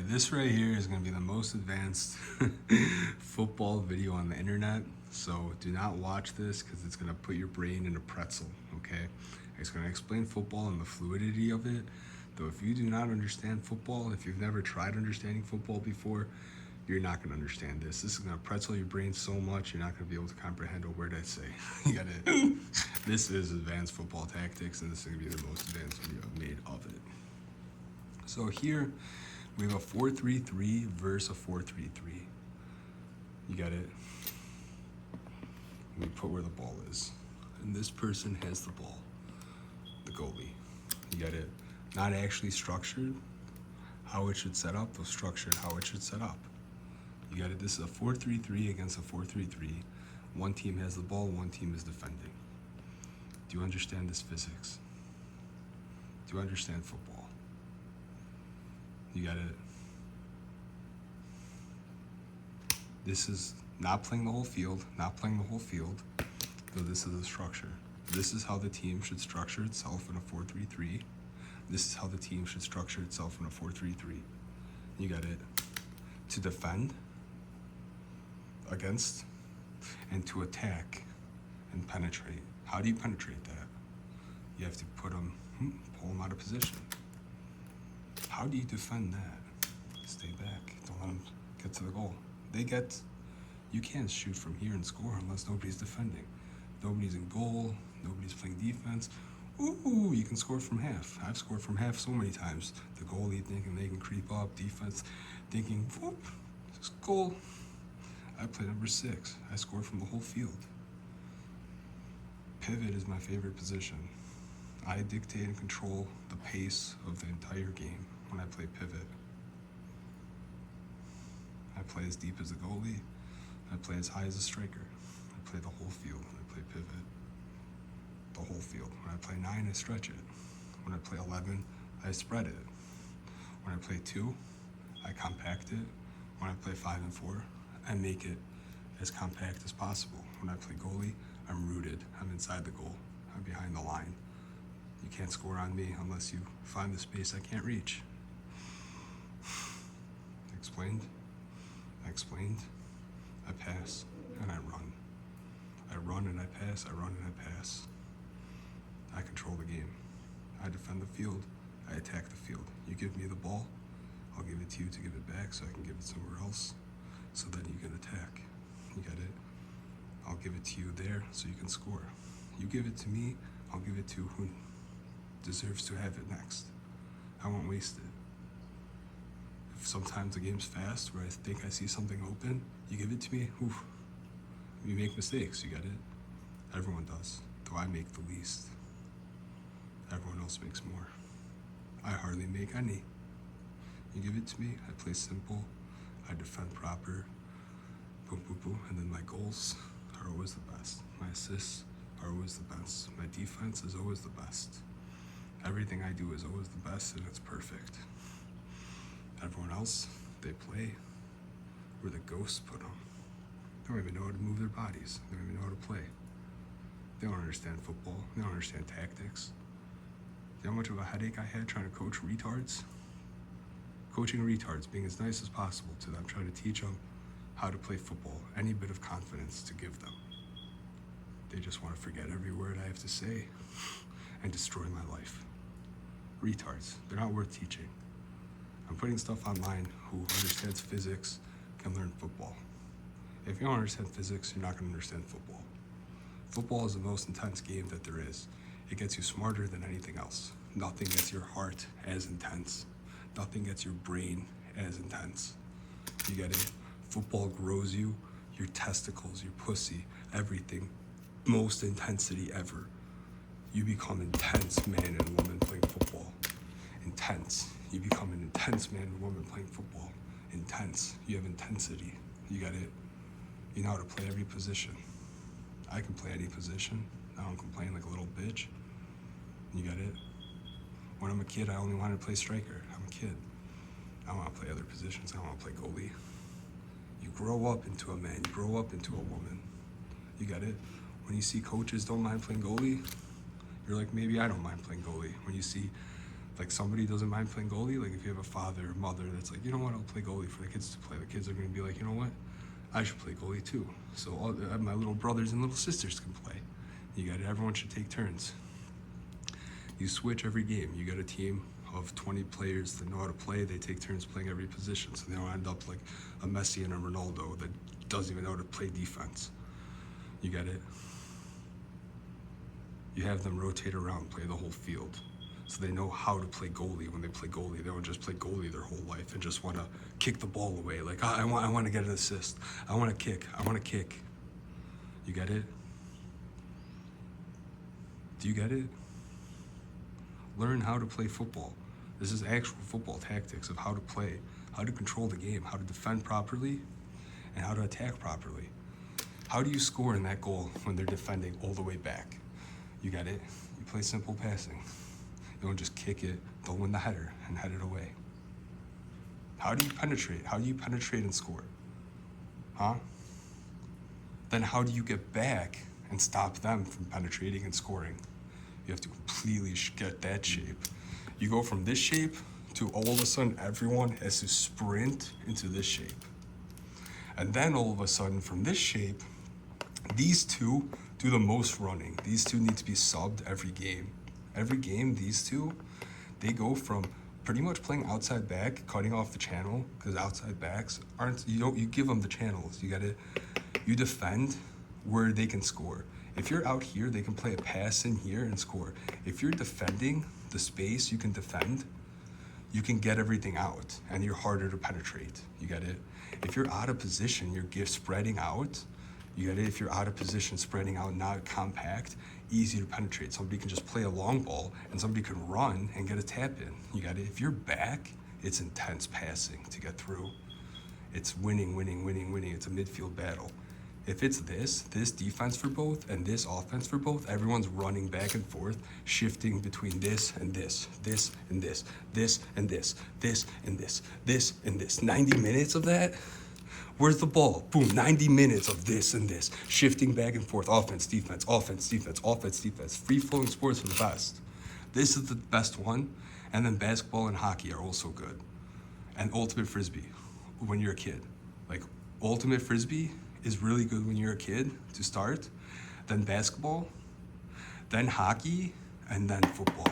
This right here is going to be the most advanced football video on the internet. So do not watch this because it's going to put your brain in a pretzel, okay? It's going to explain football and the fluidity of it. Though if you do not understand football, if you've never tried understanding football before, you're not going to understand this. This is going to pretzel your brain so much you're not going to be able to comprehend a word I say. You got it. This is advanced football tactics, and this is going to be the most advanced video I've made of it. So here we have a 4-3-3 versus a 4-3-3. You got it? We put where the ball is. And this person has the ball, the goalie. You got it? Not actually structured how it should set up, but structured how it should set up. You got it? This is a 4-3-3 against a 4-3-3. One team has the ball, one team is defending. Do you understand this physics? Do you understand football? You got it? This is not playing the whole field, though this is a structure. This is how the team should structure itself in a 4-3-3. This is how the team should structure itself in a 4-3-3. You got it? To defend against and to attack and penetrate. How do you penetrate that? You have to put them, pull them out of position. How do you defend that? Stay back. Don't let them get to the goal. You can't shoot from here and score unless nobody's defending. Nobody's in goal. Nobody's playing defense. Ooh, you can score from half. I've scored from half so many times. The goalie thinking they can creep up. Defense thinking, whoop, goal. I play number 6. I scored from the whole field. Pivot is my favorite position. I dictate and control the pace of the entire game when I play pivot. I play as deep as the goalie. I play as high as a striker. I play the whole field when I play pivot. The whole field. When I play 9, I stretch it. When I play 11, I spread it. When I play 2, I compact it. When I play 5 and 4, I make it as compact as possible. When I play goalie, I'm rooted. I'm inside the goal. I'm behind the line. You can't score on me unless you find the space I can't reach. Explained? I explained. I pass and I run. I run and I pass, I run and I pass. I control the game. I defend the field, I attack the field. You give me the ball, I'll give it to you to give it back so I can give it somewhere else so then you can attack. You got it? I'll give it to you there so you can score. You give it to me, I'll give it to who deserves to have it next. I won't waste it. If sometimes the game's fast where I think I see something open, you give it to me, oof. You make mistakes, you get it? Everyone does, though I make the least. Everyone else makes more. I hardly make any. You give it to me, I play simple, I defend proper, boom, boom, boom, and then my goals are always the best. My assists are always the best. My defense is always the best. Everything I do is always the best and it's perfect. Everyone else, they play where the ghosts put them. They don't even know how to move their bodies. They don't even know how to play. They don't understand football. They don't understand tactics. You know how much of a headache I had trying to coach retards? Coaching retards, being as nice as possible to them, trying to teach them how to play football, any bit of confidence to give them. They just want to forget every word I have to say and destroy my life. Retards, they're not worth teaching. I'm putting stuff online who understands physics can learn football. If you don't understand physics, you're not going to understand football. Football is the most intense game that there is. It gets you smarter than anything else. Nothing gets your heart as intense. Nothing gets your brain as intense. You get it? Football grows you, your testicles, your pussy, everything. Most intensity ever. You become intense man and woman playing football. Intense. You become an intense man and woman playing football. Intense. You have intensity. You got it? You know how to play every position. I can play any position. I don't complain like a little bitch. You got it? When I'm a kid, I only wanted to play striker. I'm a kid. I don't want to play other positions. I don't want to play goalie. You grow up into a man. You grow up into a woman. You got it? When you see coaches don't mind playing goalie, you're like, maybe I don't mind playing goalie. When you see Like somebody doesn't mind playing goalie, like if you have a father or mother that's like, you know what, I'll play goalie for the kids to play. The kids are going to be like, you know what, I should play goalie too. So all, my little brothers and little sisters can play. You got it. Everyone should take turns. You switch every game. You got a team of 20 players that know how to play. They take turns playing every position, so they don't end up like a Messi and a Ronaldo that doesn't even know how to play defense. You get it? You have them rotate around, play the whole field, so they know how to play goalie. When they play goalie, they don't just play goalie their whole life and just want to kick the ball away. Like, I want to get an assist. I want to kick. You get it? Do you get it? Learn how to play football. This is actual football tactics of how to play, how to control the game, how to defend properly, and how to attack properly. How do you score in that goal when they're defending all the way back? You get it? You play simple passing. You don't just kick it, they'll win the header and head it away. How do you penetrate? How do you penetrate and score? Huh? Then how do you get back and stop them from penetrating and scoring? You have to completely get that shape. You go from this shape to all of a sudden everyone has to sprint into this shape. And then all of a sudden from this shape, these two do the most running. These two need to be subbed every game. Every game, these two, they go from pretty much playing outside back, cutting off the channel, because outside backs you give them the channels. You defend where they can score. If you're out here, they can play a pass in here and score. If you're defending the space you can defend, you can get everything out and you're harder to penetrate. You get it? If you're out of position, you're spreading out. You get it? If you're out of position, spreading out, not compact, easy to penetrate. Somebody can just play a long ball and somebody can run and get a tap in. You got it? If you're back, it's intense passing to get through. It's winning. It's a midfield battle. If it's this defense for both and this offense for both, everyone's running back and forth, shifting between this and this, this and this, this and this, this and this, this and this. 90 minutes of that? Where's the ball? Boom, 90 minutes of this and this, shifting back and forth, offense, defense, offense, defense, offense, defense. Free-flowing sports are the best. This is the best one, and then basketball and hockey are also good. And ultimate frisbee, when you're a kid. Like, ultimate frisbee is really good when you're a kid to start, then basketball, then hockey, and then football.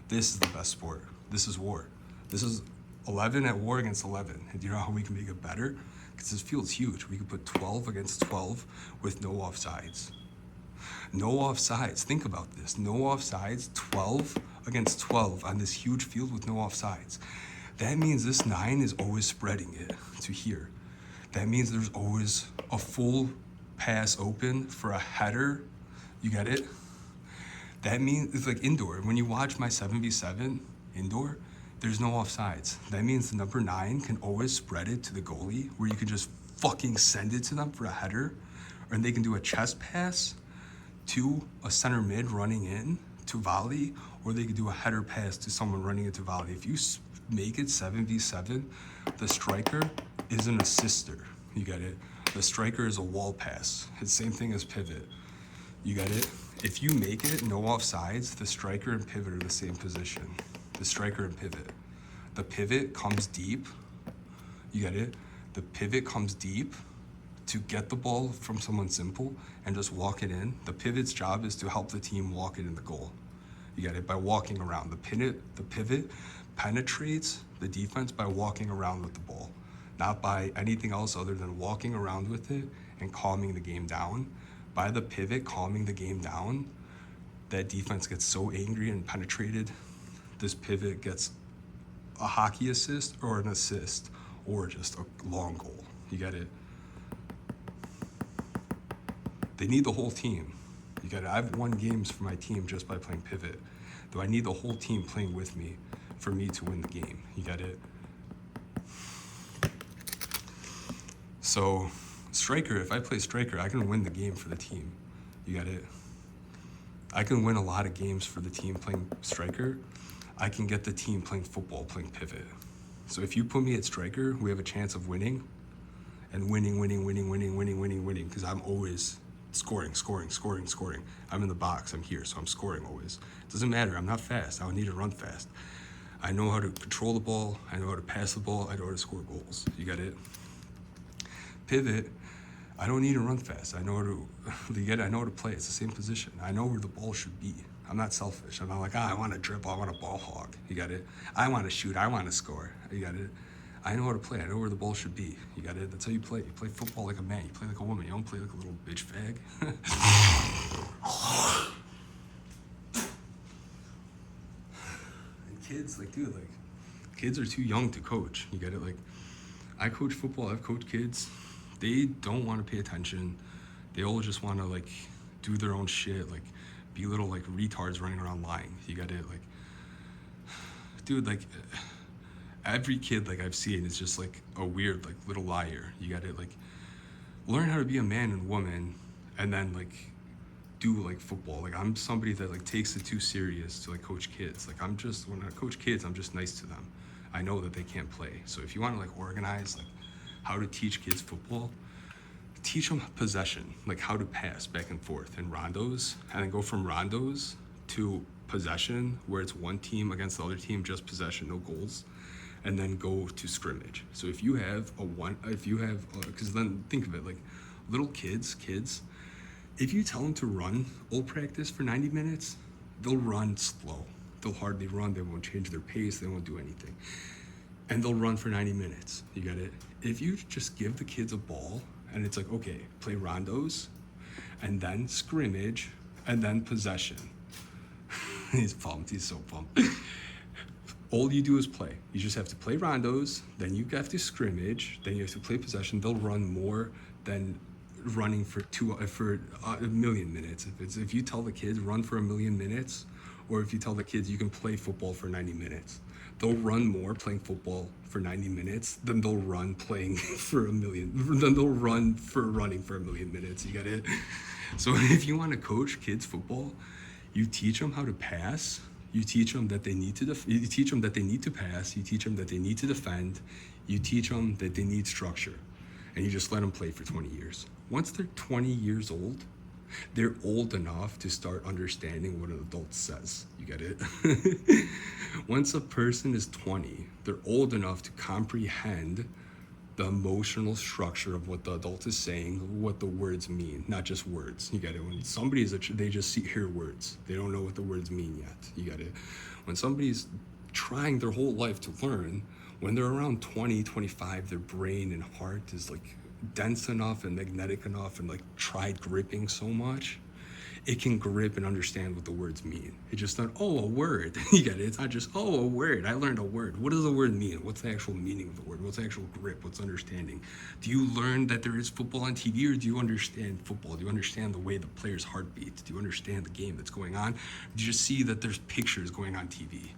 This is the best sport. This is war. This is 11 at war against 11. And do you know how we can make it better? Because this field's huge. We could put 12 against 12 with no offsides. No offsides. Think about this. No offsides, 12 against 12 on this huge field with no offsides. That means this 9 is always spreading it to here. That means there's always a full pass open for a header. You get it? That means it's like indoor. When you watch my 7v7 indoor, there's no offsides. That means the number 9 can always spread it to the goalie where you can just fucking send it to them for a header, and they can do a chest pass to a center mid running in to volley, or they could do a header pass to someone running into volley. If you make it 7v7, the striker is an assister. You get it? The striker is a wall pass. It's the same thing as pivot. You get it? If you make it no offsides, the striker and pivot are the same position. The striker and pivot. The pivot comes deep. You get it? The pivot comes deep to get the ball from someone simple and just walk it in. The pivot's job is to help the team walk it in the goal. You get it? By walking around. The pivot penetrates the defense by walking around with the ball, not by anything else other than walking around with it and calming the game down. By the pivot calming the game down, that defense gets so angry and penetrated, this pivot gets a hockey assist or an assist or just a long goal. You get it? They need the whole team. You get it? I've won games for my team just by playing pivot. Do I need the whole team playing with me for me to win the game? You get it? So, striker, if I play striker, I can win the game for the team. You get it? I can win a lot of games for the team playing striker. I can get the team playing football, playing pivot. So if you put me at striker, we have a chance of winning and winning, because I'm always scoring. I'm in the box, I'm here, so I'm scoring always. It doesn't matter, I'm not fast, I don't need to run fast. I know how to control the ball. I know how to pass the ball. I know how to score goals. You got it? Pivot. I don't need to run fast. I know how to, you get it? I know how to play. It's the same position. I know where the ball should be. I'm not selfish. I'm not like, I want to dribble. I want to ball hog. You got it? I want to shoot. I want to score. You got it? I know how to play. I know where the ball should be. You got it? That's how you play. You play football like a man. You play like a woman. You don't play like a little bitch fag. And kids, like, dude, like, kids are too young to coach. You get it? Like, I coach football. I've coached kids. They don't want to pay attention. They all just want to, like, do their own shit. Like, be little, like, retards running around lying. You get it? Like, dude, like, every kid, like, I've seen is just, like, a weird, like, little liar. You get it? Like, learn how to be a man and woman and then, like, do, like, football. Like, I'm somebody that, like, takes it too serious to, like, coach kids. Like, I'm just, when I coach kids, I'm just nice to them. I know that they can't play. So if you want to, like, organize, like, how to teach kids football, teach them possession, like how to pass back and forth in rondos, and then go from rondos to possession, where it's one team against the other team, just possession, no goals, and then go to scrimmage. So if you have because then think of it, like little kids, if you tell them to run old practice for 90 minutes, they'll run slow. They'll hardly run. They won't change their pace. They won't do anything. And they'll run for 90 minutes. You get it? If you just give the kids a ball and it's like, okay, play rondos and then scrimmage and then possession. He's pumped. He's so pumped. All you do is play. You just have to play rondos, then you have to scrimmage, then you have to play possession. They'll run more than running for a million minutes. If you tell the kids run for 1,000,000 minutes, or if you tell the kids you can play football for 90 minutes, they'll run more playing football for 90 minutes than they'll run playing for then they'll run for running for 1,000,000 minutes. You get it? So if you want to coach kids football, you teach them how to pass. You teach them that they need to you teach them that they need to pass. You teach them that they need to defend. You teach them that they need structure, and you just let them play for 20 years. Once they're 20 years old, they're old enough to start understanding what an adult says. You get it? Once a person is 20, they're old enough to comprehend the emotional structure of what the adult is saying, what the words mean, not just words. You get it? When somebody's, they just hear words. They don't know what the words mean yet. You get it? When somebody's trying their whole life to learn, when they're around 20, 25, their brain and heart is like dense enough and magnetic enough and like tried gripping so much, it can grip and understand what the words mean. It's just not, oh, a word. You get it? It's not just, oh, a word. I learned a word. What does a word mean? What's the actual meaning of the word? What's the actual grip? What's understanding? Do you learn that there is football on TV, or do you understand football? Do you understand the way the player's heart beats? Do you understand the game that's going on? Do you just see that there's pictures going on TV?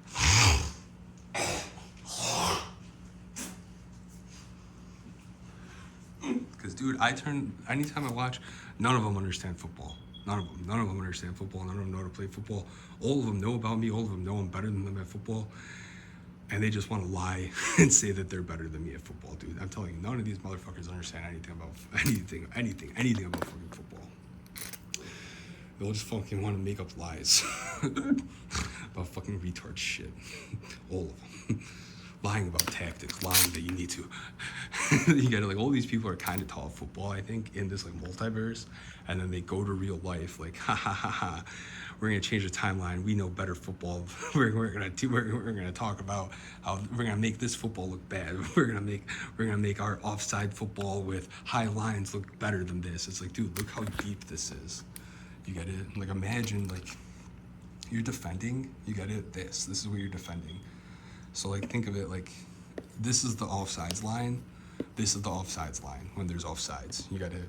Because, dude, anytime I watch, none of them understand football. None of them understand football. None of them know how to play football. All of them know about me. All of them know I'm better than them at football. And they just want to lie and say that they're better than me at football, dude. I'm telling you, none of these motherfuckers understand anything about anything about fucking football. They'll just fucking want to make up lies about fucking retard shit. All of them. Lying about tactics, lying that you need to. You get it? Like, all these people are kind of taught football, I think, in this like multiverse, and then they go to real life like, ha ha ha ha, we're gonna change the timeline. We know better football. We're gonna talk about how we're gonna make this football look bad. We're gonna make our offside football with high lines look better than this. It's like, dude, look how deep this is. You get it? Like, imagine like you're defending. You get it? This is what you're defending. So, like, think of it like, this is the offsides line. This is the offsides line when there's offsides. You got it?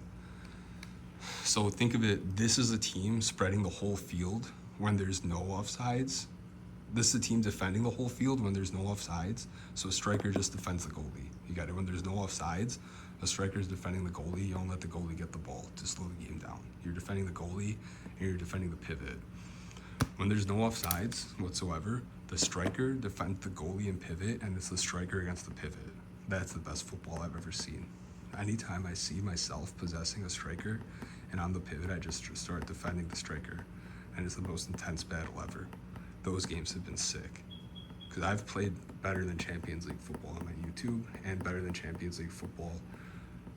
So think of it, this is a team spreading the whole field when there's no offsides. This is a team defending the whole field when there's no offsides. So a striker just defends the goalie. You got it? When there's no offsides, a striker is defending the goalie. You don't let the goalie get the ball to slow the game down. You're defending the goalie and you're defending the pivot. When there's no offsides whatsoever, the striker defends the goalie and pivot, and it's the striker against the pivot. That's the best football I've ever seen. Anytime I see myself possessing a striker and I'm the pivot, I just start defending the striker. And it's the most intense battle ever. Those games have been sick. Because because I've played better than Champions League football on my YouTube and better than Champions League football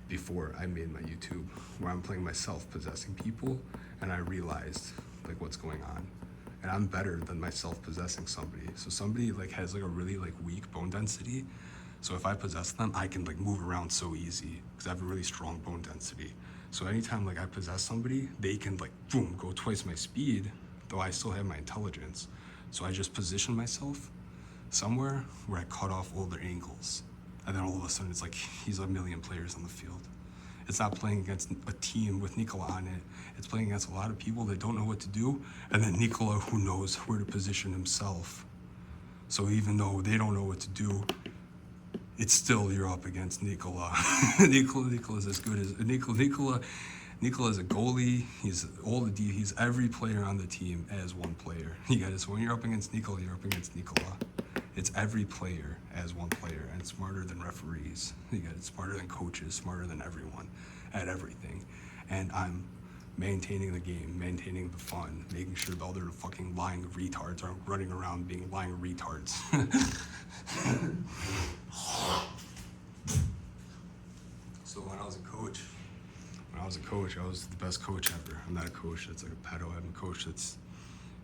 before I made my YouTube, where I'm playing myself possessing people, and I realized like what's going on, and I'm better than myself possessing somebody. So somebody like has like a really like weak bone density, so if I possess them, I can like move around so easy because I have a really strong bone density. So anytime like I possess somebody, they can like boom go twice my speed, though I still have my intelligence. So I just position myself somewhere where I cut off all their angles. And then all of a sudden it's like he's a million players on the field. It's not playing against a team with Nikola on it. It's playing against a lot of people that don't know what to do. And then Nikola, who knows where to position himself. So even though they don't know what to do, it's still you're up against Nikola. Nikola's as good as Nikola is a goalie. He's every player on the team as one player. You got it. So when you're up against Nikola, you're up against Nikola. It's every player as one player, and smarter than referees. You got it. Smarter than coaches, smarter than everyone at everything. And I'm maintaining the game, maintaining the fun, making sure the other fucking lying retards aren't running around being lying retards. So when I was a coach, I was the best coach ever. I'm not a coach that's like a pedo. I'm a coach that's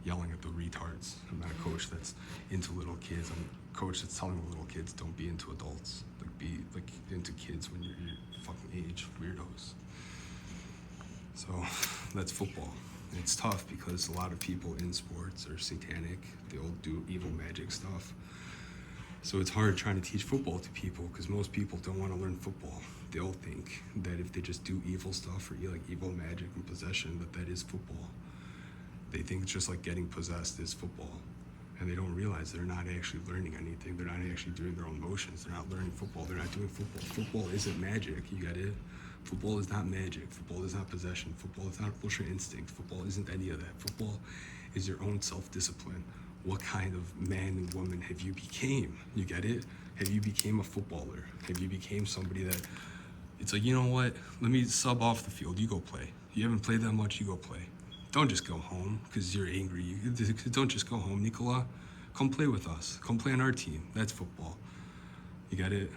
yelling at the retards. I'm not a coach that's into little kids. I'm a coach that's telling the little kids don't be into adults. Like be like into kids when you're your fucking age, weirdos. So that's football. And it's tough because a lot of people in sports are satanic. They all do evil magic stuff. So it's hard trying to teach football to people because most people don't want to learn football. They all think that if they just do evil stuff or like evil magic and possession, that is football. They think it's just like getting possessed is football. And they don't realize they're not actually learning anything. They're not actually doing their own motions. They're not learning football. They're not doing football. Football isn't magic. You got it? Football is not magic. Football is not possession. Football is not ultra instinct. Football isn't any of that. Football is your own self-discipline. What kind of man and woman have you became? You get it? Have you became a footballer? Have you became somebody that it's like, you know what? Let me sub off the field. You go play. You haven't played that much. You go play. Don't just go home because you're angry. Don't just go home, Nikola. Come play with us. Come play on our team. That's football. You got it?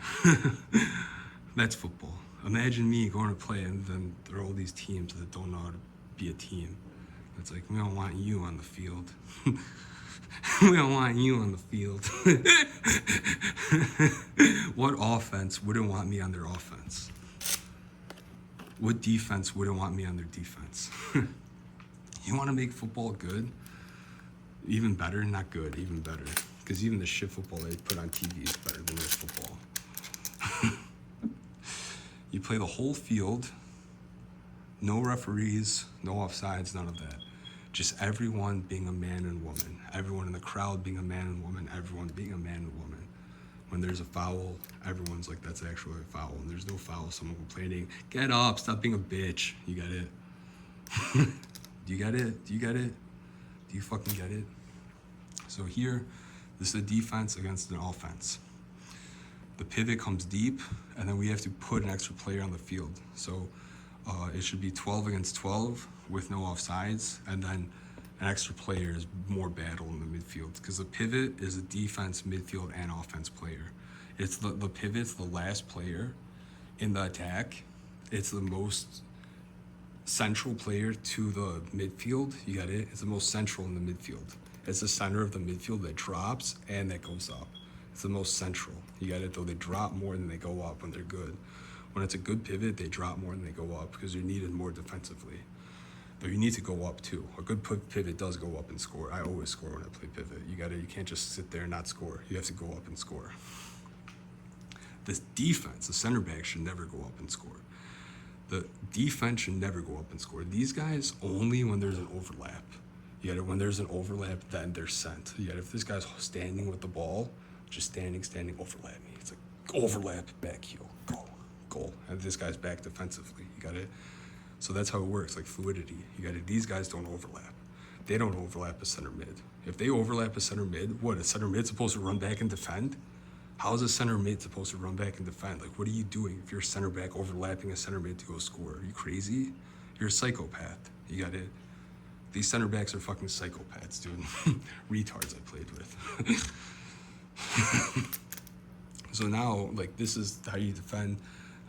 That's football. Imagine me going to play and then there are all these teams that don't know how to be a team. It's like, we don't want you on the field. We don't want you on the field. What offense wouldn't want me on their offense? What defense wouldn't want me on their defense? You want to make football good? Even better? Not good, even better. Because even the shit football they put on TV is better than real football. You play the whole field, no referees, no offsides, none of that. Just everyone being a man and woman. Everyone in the crowd being a man and woman. Everyone being a man and woman. When there's a foul, everyone's like, that's actually a foul. When there's no foul, someone complaining, get up, stop being a bitch. You get it? Do you get it? Do you get it? Do you fucking get it? So here, this is a defense against an offense. The pivot comes deep, and then we have to put an extra player on the field. So it should be 12 against 12 with no offsides, and then an extra player is more battle in the midfield because the pivot is a defense, midfield, and offense player. It's the pivot's the last player in the attack. It's the most central player to the midfield. You got it? It's the most central in the midfield. It's the center of the midfield that drops and that goes up. It's the most central. You got it? Though they drop more than they go up when they're good. When it's a good pivot, they drop more than they go up because they're needed more defensively. Though you need to go up too. A good pivot does go up and score. I always score when I play pivot. You can't just sit there and not score. You have to go up and score. This defense, the center back should never go up and score. The defense should never go up and score. These guys only when there's an overlap. You gotta, when there's an overlap, then they're sent. You gotta, if this guy's standing with the ball, just standing, overlap me. It's like overlap, back heel, goal. And this guy's back defensively. You got it? So that's how it works, like fluidity. You got it? These guys don't overlap. They don't overlap a center mid. If they overlap a center mid, what, a center mid supposed to run back and defend? How is a center mid supposed to run back and defend? Like, what are you doing if you're a center back overlapping a center mid to go score? Are you crazy? You're a psychopath. You got it? These center backs are fucking psychopaths, dude. Retards I played with. So now, like, this is how you defend,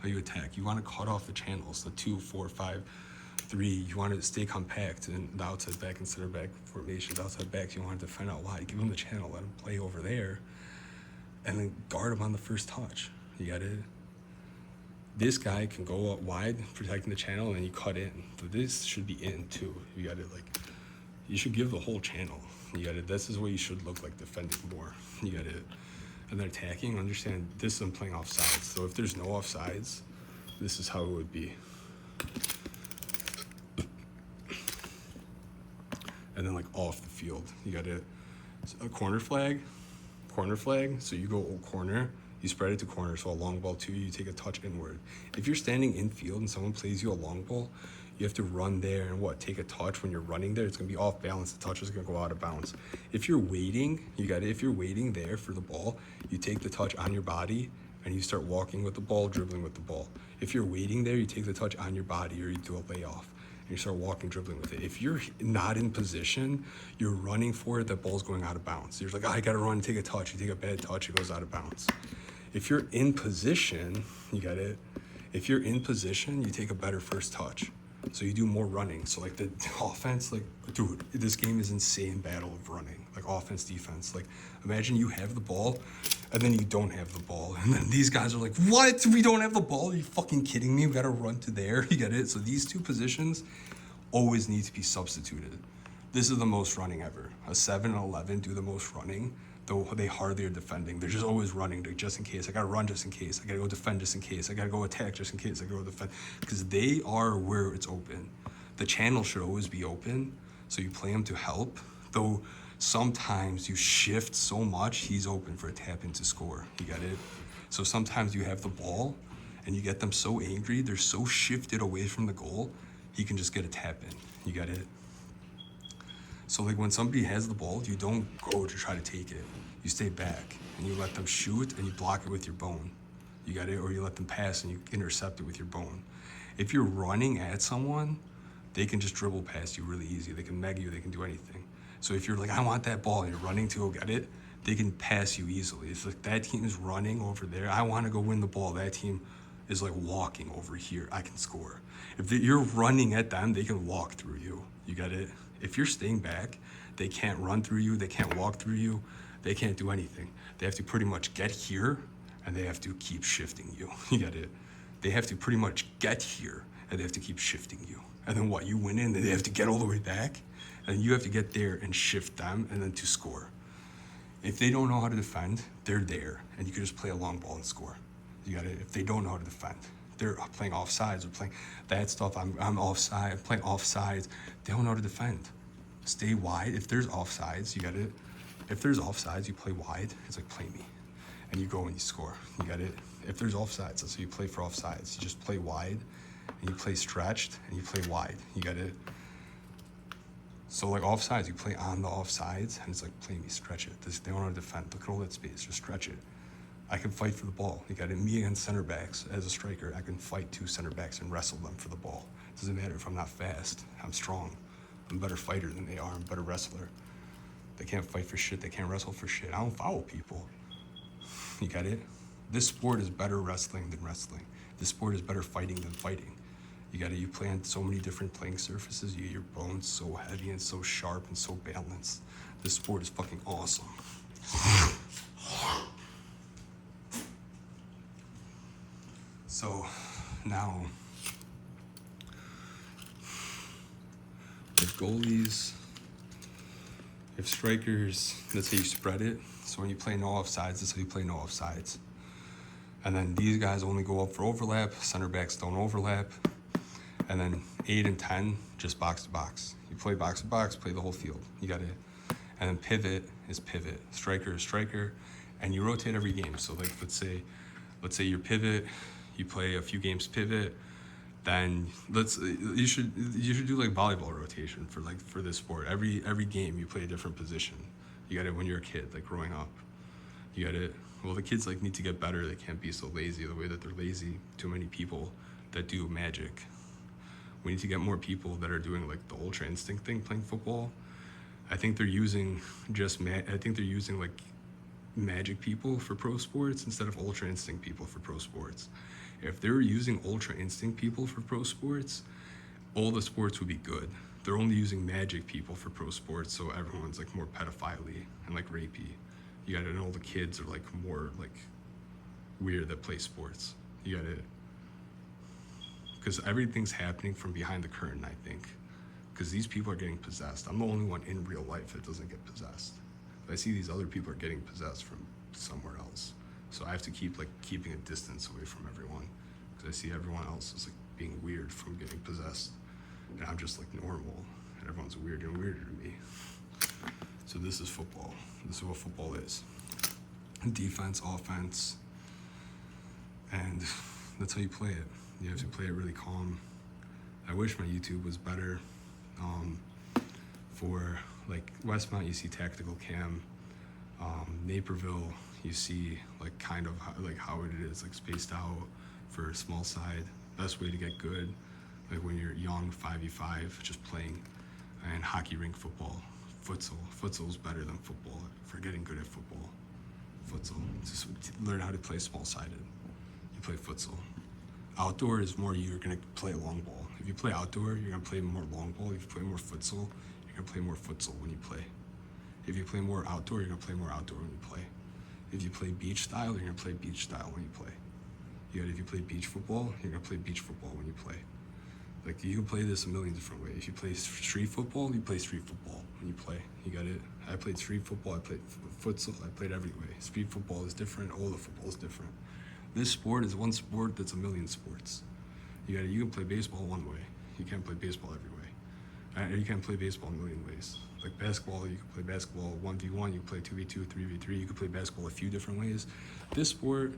how you attack. You want to cut off the channels, the 2, 4, 5, 3. You want to stay compact and the outside back and center back formation. The outside backs, you want to defend out wide. Give them the channel, let them play over there, and then guard them on the first touch. You got it. This guy can go up wide, protecting the channel, and then you cut in. So this should be in too. You got it. Like, you should give the whole channel. You got it. This is what you should look like defending more. You got it. And then attacking, understand this, I'm playing offsides. So if there's no offsides, this is how it would be. And then, like, off the field, you got it. A corner flag. So you go corner, you spread it to corner. So a long ball too, you take a touch inward. If you're standing in field and someone plays you a long ball, you have to run there and take a touch. When you're running there, it's gonna be off balance. The touch is gonna go out of bounds. If you're waiting, if you're waiting there for the ball, you take the touch on your body and you start walking with the ball, dribbling with the ball. If you're waiting there, you take the touch on your body or you do a layoff and you start walking, dribbling with it. If you're not in position, you're running for it, that ball's going out of bounds. You're like, I gotta run, take a touch. You take a bad touch, it goes out of bounds. If you're in position, you got it. If you're in position, you take a better first touch. So you do more running. So, like, the offense, like, dude, this game is insane battle of running. Like, offense, defense. Like, imagine you have the ball and then you don't have the ball. And then these guys are like, what? We don't have the ball? Are you fucking kidding me? We gotta run to there. You get it? So these two positions always need to be substituted. This is the most running ever. A 7 and 11 do the most running, though they hardly are defending. They're just always running just in case. I gotta run just in case. I gotta go defend just in case. I gotta go attack just in case. I gotta go defend. Because they are where it's open. The channel should always be open, so you play him to help. Though sometimes you shift so much, he's open for a tap in to score. You got it? So sometimes you have the ball, and you get them so angry, they're so shifted away from the goal, he can just get a tap in. You got it? So, like, when somebody has the ball, you don't go to try to take it. You stay back and you let them shoot and you block it with your bone. You got it? Or you let them pass and you intercept it with your bone. If you're running at someone, they can just dribble past you really easy. They can meg you, they can do anything. So if you're like, I want that ball, and you're running to go get it, they can pass you easily. It's like, that team is running over there. I want to go win the ball. That team is like walking over here. I can score. If you're running at them, they can walk through you. You got it? If you're staying back, they can't run through you, they can't walk through you, they can't do anything. They have to pretty much get here, and they have to keep shifting you. You get it? They have to pretty much get here, and they have to keep shifting you. And then what, you win in, they have to get all the way back, and you have to get there and shift them, and then to score. If they don't know how to defend, they're there, and you can just play a long ball and score. You got it? If they don't know how to defend, they're playing offsides or playing that stuff. I'm offside. I'm playing offsides. They don't know how to defend. Stay wide. If there's offsides, you got it. If there's offsides, you play wide. It's like, play me, and you go and you score. You got it. If there's offsides, so you play for offsides. You just play wide, and you play stretched, and you play wide. You got it. So, like, offsides, you play on the offsides, and it's like, play me, stretch it. They don't know how to defend. Look at all that space. Just stretch it. I can fight for the ball. You got it. Me against center backs as a striker, I can fight 2 center backs and wrestle them for the ball. It doesn't matter if I'm not fast. I'm strong. I'm a better fighter than they are. I'm a better wrestler. They can't fight for shit. They can't wrestle for shit. I don't foul people. You got it? This sport is better wrestling than wrestling. This sport is better fighting than fighting. You got it. You play on so many different playing surfaces. You get your bones so heavy and so sharp and so balanced. This sport is fucking awesome. So now, with goalies, if strikers, that's how you spread it. So when you play no offsides, that's how you play no offsides. And then these guys only go up for overlap. Center backs don't overlap. And then 8 and 10, just box to box. You play box to box, play the whole field. You got it. And then pivot is pivot. Striker is striker. And you rotate every game. So, like, let's say your pivot, you play a few games pivot, then you should do like volleyball rotation for this sport. Every game you play a different position. You got it when you're a kid, like growing up. You got it. Well, the kids like need to get better. They can't be so lazy the way that they're lazy. Too many people that do magic. We need to get more people that are doing like the ultra instinct thing, playing football. I think they're using like magic people for pro sports instead of ultra instinct people for pro sports. If they were using ultra instinct people for pro sports, all the sports would be good. They're only using magic people for pro sports, so everyone's like more pedophile and like rapey. You gotta know the kids are like more like weird that play sports. You gotta, because everything's happening from behind the curtain, I think. Because these people are getting possessed. I'm the only one in real life that doesn't get possessed. But I see these other people are getting possessed from somewhere else. So I have to keep like keeping a distance away from everyone. Because I see everyone else is like being weird from getting possessed. And I'm just like normal. And everyone's weirder and weirder to me. So this is football. This is what football is. Defense, offense. And that's how you play it. You have to play it really calm. I wish my YouTube was better. For like Westmont, you see tactical cam. Naperville, you see like kind of how it is, like spaced out for a small side. Best way to get good, like when you're young, 5v5, just playing. And hockey rink football, futsal. Futsal's better than football for getting good at football. Futsal, just learn how to play small-sided. You play futsal. Outdoor is more you're gonna play long ball. If you play outdoor, you're gonna play more long ball. If you play more futsal, you're gonna play more futsal when you play. If you play more outdoor, you're gonna play more outdoor when you play. If you play beach style, you're gonna play beach style when you play. If you play beach football, you're gonna play beach football when you play. Like you can play this a million different ways. If you play street football, you play street football when you play. You got it? I played street football, I played futsal, I played every way. Street football is different, all the football is different. This sport is one sport that's a million sports. You can play baseball one way. You can't play baseball every way. You can't play baseball a million ways. Like basketball, you can play basketball 1v1, you can play 2v2, 3v3, you can play basketball a few different ways. This sport,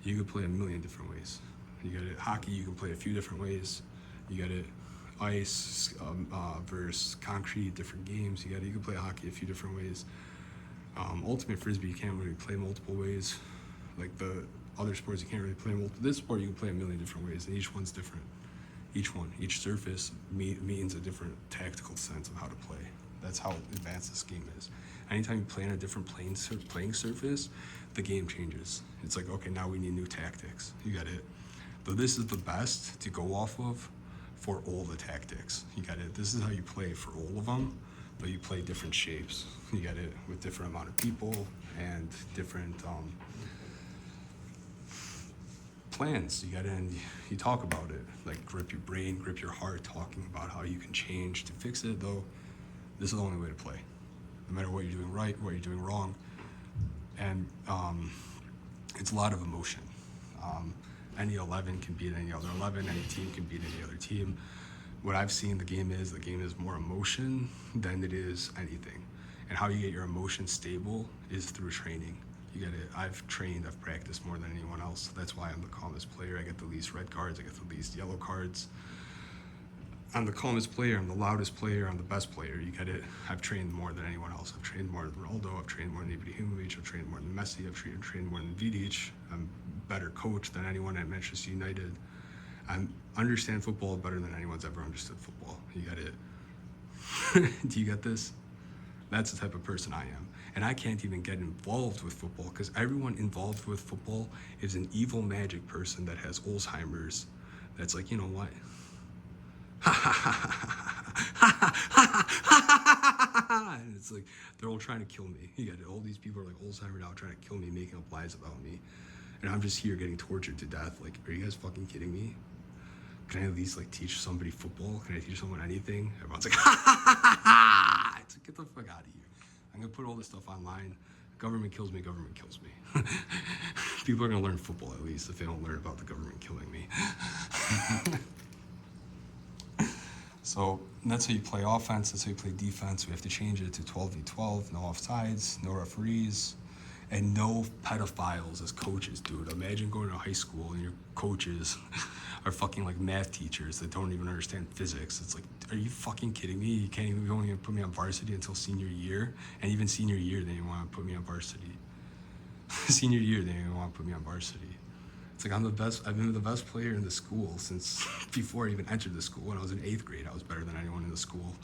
you can play a million different ways. You got it. Hockey, you can play a few different ways. You got it. Ice versus concrete, different games. You can play hockey a few different ways. Ultimate frisbee, you can't really play multiple ways. Like the other sports, you can't really play multiple. This sport, you can play a million different ways, and each one's different. Each surface means a different tactical sense of how to play. That's how advanced this game is. Anytime you play on a different playing surface, the game changes. It's like, okay, now we need new tactics. You got it. But this is the best to go off of for all the tactics. You got it. This is how you play for all of them, but you play different shapes. You got it, with different amount of people and different plans. You got it, and you talk about it. Like grip your brain, grip your heart, talking about how you can change to fix it. Though, this is the only way to play. No matter what you're doing right, what you're doing wrong, and it's a lot of emotion. Any 11 can beat any other 11. Any team can beat any other team. What I've seen the game is more emotion than it is anything. And how you get your emotions stable is through training. You get it. I've trained, I've practiced more than anyone else. That's why I'm the calmest player. I get the least red cards, I get the least yellow cards. I'm the calmest player, I'm the loudest player, I'm the best player. You get it. I've trained more than anyone else. I've trained more than Ronaldo, I've trained more than Ibrahimovic, I've trained more than Messi, I've trained more than Vidic. I'm a better coach than anyone at Manchester United. I understand football better than anyone's ever understood football. You get it? Do you get this? That's the type of person I am. And I can't even get involved with football because everyone involved with football is an evil magic person that has Alzheimer's. That's like, you know what? And it's like they're all trying to kill me. You get it. All these people are like Alzheimer's now trying to kill me, making up lies about me. And I'm just here getting tortured to death. Like, are you guys fucking kidding me? Can I at least like teach somebody football? Can I teach someone anything? Everyone's like, it's like, get the fuck out of here. I'm gonna put all this stuff online. Government kills me, government kills me. People are gonna learn football at least if they don't learn about the government killing me. So that's how you play offense, that's how you play defense. We have to change it to 12v12, no offsides, no referees, and no pedophiles as coaches, dude. Imagine going to high school and your coaches are fucking like math teachers that don't even understand physics. It's like, are you fucking kidding me? You can't even put me on varsity until senior year. And even senior year, they didn't want to put me on varsity. Senior year, they didn't even want to put me on varsity. It's like I'm the best. I've been the best player in the school since before I even entered the school. When I was in 8th grade, I was better than anyone in the school.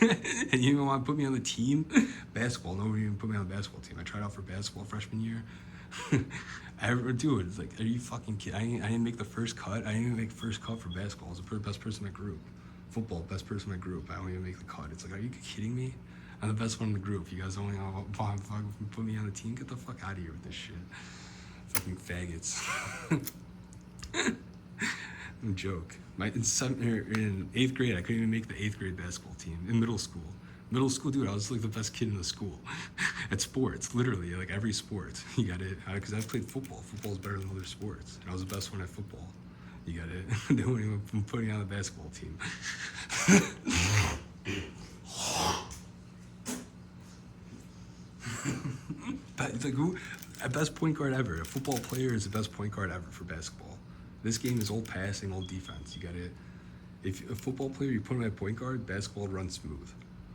And you even want to put me on the team? Basketball. Nobody even put me on the basketball team. I tried out for basketball freshman year. Dude, it's like, are you fucking kidding? I didn't make the first cut. I didn't even make the first cut for basketball. I was the best person in my group. Football, best person in my group. I don't even make the cut. It's like, are you kidding me? I'm the best one in the group. You guys don't want to put me on the team? Get the fuck out of here with this shit. Fucking faggots. No joke. In 8th grade, I couldn't even make the 8th grade basketball team. In middle school, dude, I was like the best kid in the school. At sports, literally, like every sport. You got it? Because I played football. Football is better than other sports. And I was the best one at football. You got it? They weren't even putting me on the basketball team. But like, best point guard ever. A football player is the best point guard ever for basketball. This game is all passing, all defense. You got it? If a football player, you put him at point guard, basketball runs smooth.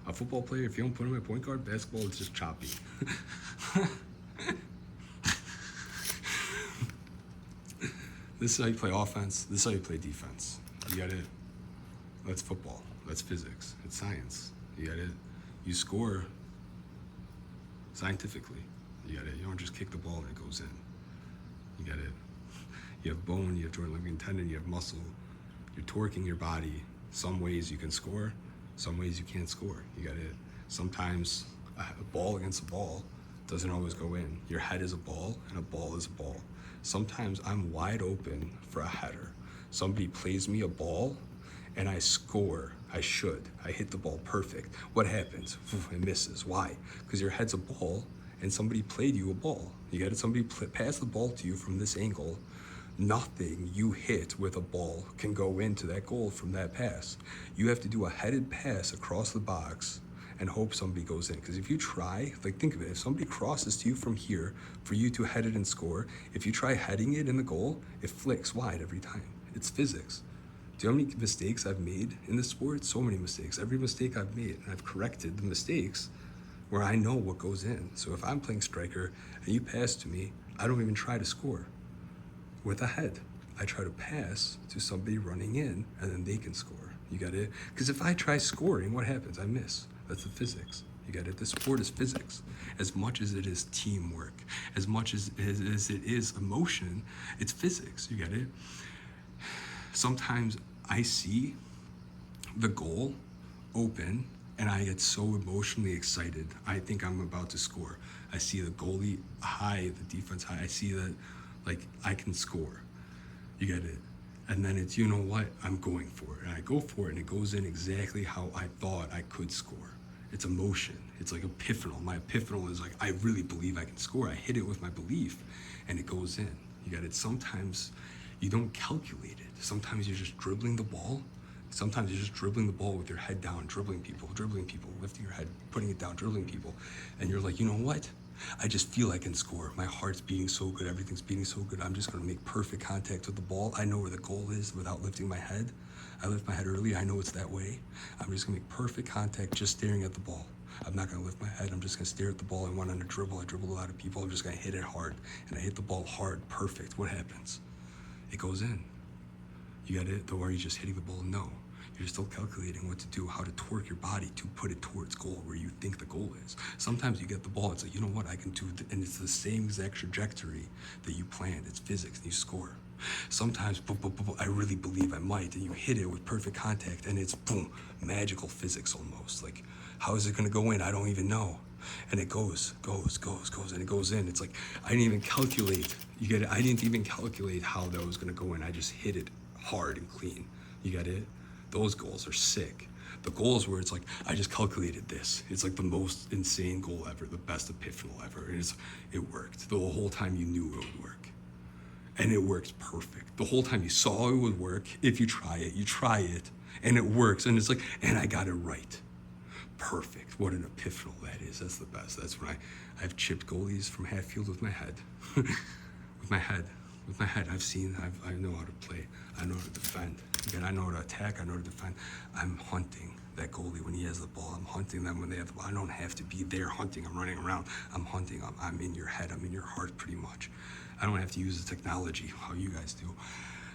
A football player, if you don't put him at point guard, basketball is just choppy. This is how you play offense. This is how you play defense. You got it? That's football. That's physics. It's science. You got it? You score scientifically. You got it? You don't just kick the ball and it goes in. You got it? You have bone, you have joint ligament tendon, you have muscle. You're torquing your body. Some ways you can score, some ways you can't score. You got it? Sometimes a ball against a ball doesn't always go in. Your head is a ball and a ball is a ball. Sometimes I'm wide open for a header. Somebody plays me a ball and I score. I hit the ball perfect. What happens? It misses. Why? Because your head's a ball and somebody played you a ball. You got it? Somebody passed the ball to you from this angle. Nothing you hit with a ball can go into that goal from that pass. You have to do a headed pass across the box and hope somebody goes in. Because if you try, like think of it, if somebody crosses to you from here for you to head it and score, if you try heading it in the goal, it flicks wide every time. It's physics. Do you know how many mistakes I've made in this sport? So many mistakes. Every mistake I've made, and I've corrected the mistakes where I know what goes in. So if I'm playing striker and you pass to me, I don't even try to score with a head. I try to pass to somebody running in and then they can score. You got it? Because if I try scoring, what happens? I miss. That's the physics. You got it? This sport is physics. As much as it is teamwork, as much as it is emotion, it's physics. You got it? Sometimes I see the goal open and I get so emotionally excited. I think I'm about to score. I see the goalie high, the defense high. I see that, like, I can score. You get it? And then it's, you know what? I'm going for it. And I go for it and it goes in exactly how I thought I could score. It's emotion. It's like epiphanal. My epiphanal is like, I really believe I can score. I hit it with my belief and it goes in. You got it? Sometimes you don't calculate it. Sometimes you're just dribbling the ball. Sometimes you're just dribbling the ball with your head down, dribbling people, lifting your head, putting it down, dribbling people. And you're like, you know what? I just feel I can score. My heart's beating so good. Everything's beating so good. I'm just going to make perfect contact with the ball. I know where the goal is without lifting my head. I lift my head early. I know it's that way. I'm just going to make perfect contact just staring at the ball. I'm not going to lift my head. I'm just going to stare at the ball. I want to dribble. I dribble a lot of people. I'm just going to hit it hard. And I hit the ball hard. Perfect. What happens? It goes in. You got it? Or are you just hitting the ball? No. You're still calculating what to do, how to torque your body to put it towards goal where you think the goal is. Sometimes you get the ball, it's like, you know what, I can do it, and it's the same exact trajectory that you planned. It's physics, and you score. Sometimes, I really believe I might, and you hit it with perfect contact, and it's, boom, magical physics almost. Like, how is it going to go in? I don't even know. And it goes, and it goes in. It's like, I didn't even calculate. You get it? I didn't even calculate how that was going to go in. I just hit it hard and clean. You get it? Those goals are sick. The goals where it's like, I just calculated this. It's like the most insane goal ever, the best epiphanal ever. And it worked. The whole time you knew it would work. And it works perfect. The whole time you saw it would work. If you try it, and it works. And it's like, and I got it right. Perfect. What an epiphanal that is. That's the best. That's when I've chipped goalies from half field with my head. With my head. I know how to play. I know how to defend. Again, I know how to attack. I know how to defend. I'm hunting that goalie when he has the ball. I'm hunting them when they have the ball. I don't have to be there hunting. I'm running around. I'm hunting. I'm in your head. I'm in your heart pretty much. I don't have to use the technology how you guys do.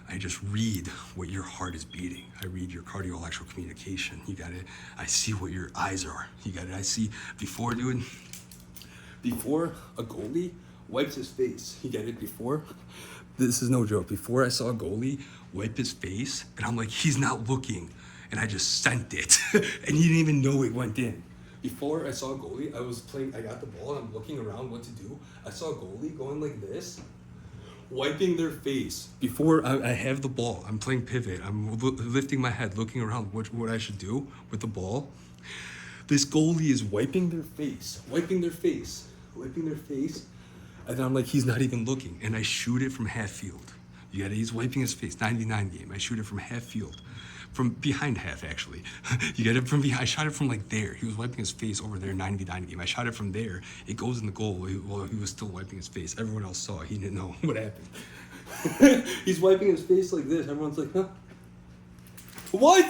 I just read what your heart is beating. I read your cardio-electrical communication. You got it. I see what your eyes are. You got it. I see before, dude. Before a goalie wipes his face. You get it? Before, this is no joke. Before I saw a goalie wipe his face, and I'm like, he's not looking. And I just sent it. And he didn't even know it went in. Before I saw a goalie, I was playing, I got the ball, and I'm looking around what to do. I saw a goalie going like this, wiping their face. Before I have the ball, I'm playing pivot. I'm lifting my head, looking around what I should do with the ball. This goalie is wiping their face. And then I'm like, he's not even looking. And I shoot it from half field. You got it? He's wiping his face, 99 game. I shoot it from half field. From behind half, actually. You get it from behind. I shot it from like there. He was wiping his face over there, 99 game. I shot it from there. It goes in the goal while he was still wiping his face. Everyone else saw it. He didn't know what happened. He's wiping his face like this. Everyone's like, huh? What?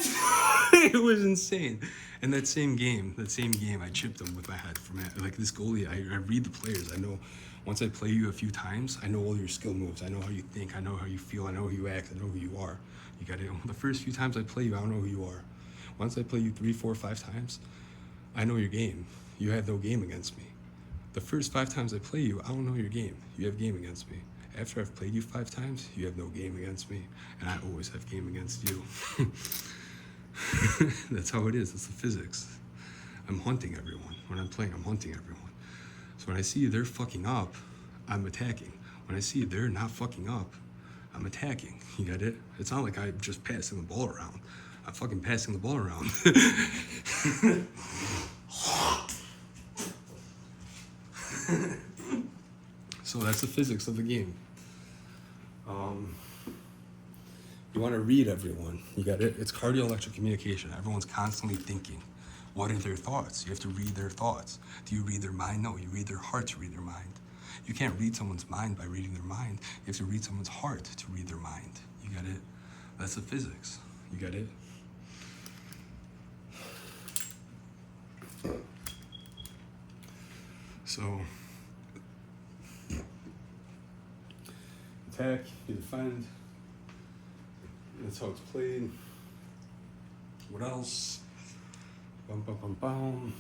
It was insane. And that same game, I chipped him with my head from like this goalie. I read the players. I know once I play you a few times, I know all your skill moves. I know how you think. I know how you feel. I know how you act. I know who you are. You got it. The first few times I play you, I don't know who you are. Once I play you 3, 4, 5 times, I know your game. You have no game against me. The first 5 times I play you, I don't know your game. You have game against me. After I've played you 5 times, you have no game against me. And I always have game against you. That's how it is. It's the physics. I'm hunting everyone. When I'm playing, I'm hunting everyone. So when I see they're fucking up, I'm attacking. When I see they're not fucking up, I'm attacking. You get it? It's not like I'm just passing the ball around. I'm fucking passing the ball around. So that's the physics of the game. You want to read everyone. You got it? It's cardio-electric communication. Everyone's constantly thinking. What are their thoughts? You have to read their thoughts. Do you read their mind? No, you read their heart to read their mind. You can't read someone's mind by reading their mind. You have to read someone's heart to read their mind. You got it? That's the physics. You got it? So, attack, you defend. That's how it's played. What else? Bum, bum, bum, bum.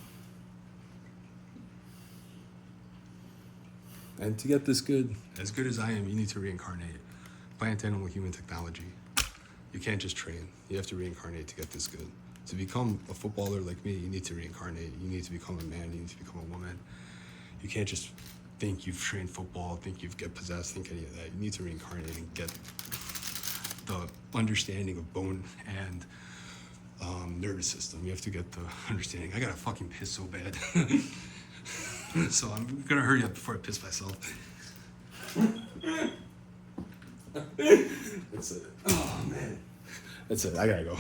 And to get this good, as good as I am, you need to reincarnate. Plant animal human technology. You can't just train. You have to reincarnate to get this good. To become a footballer like me, you need to reincarnate. You need to become a man. You need to become a woman. You can't just think you've trained football, think you've get possessed, think any of that. You need to reincarnate and get the understanding of bone and nervous system. You have to get the understanding. I gotta fucking piss so bad. So I'm gonna hurry up before I piss myself. That's it. Oh man. That's it. I gotta go.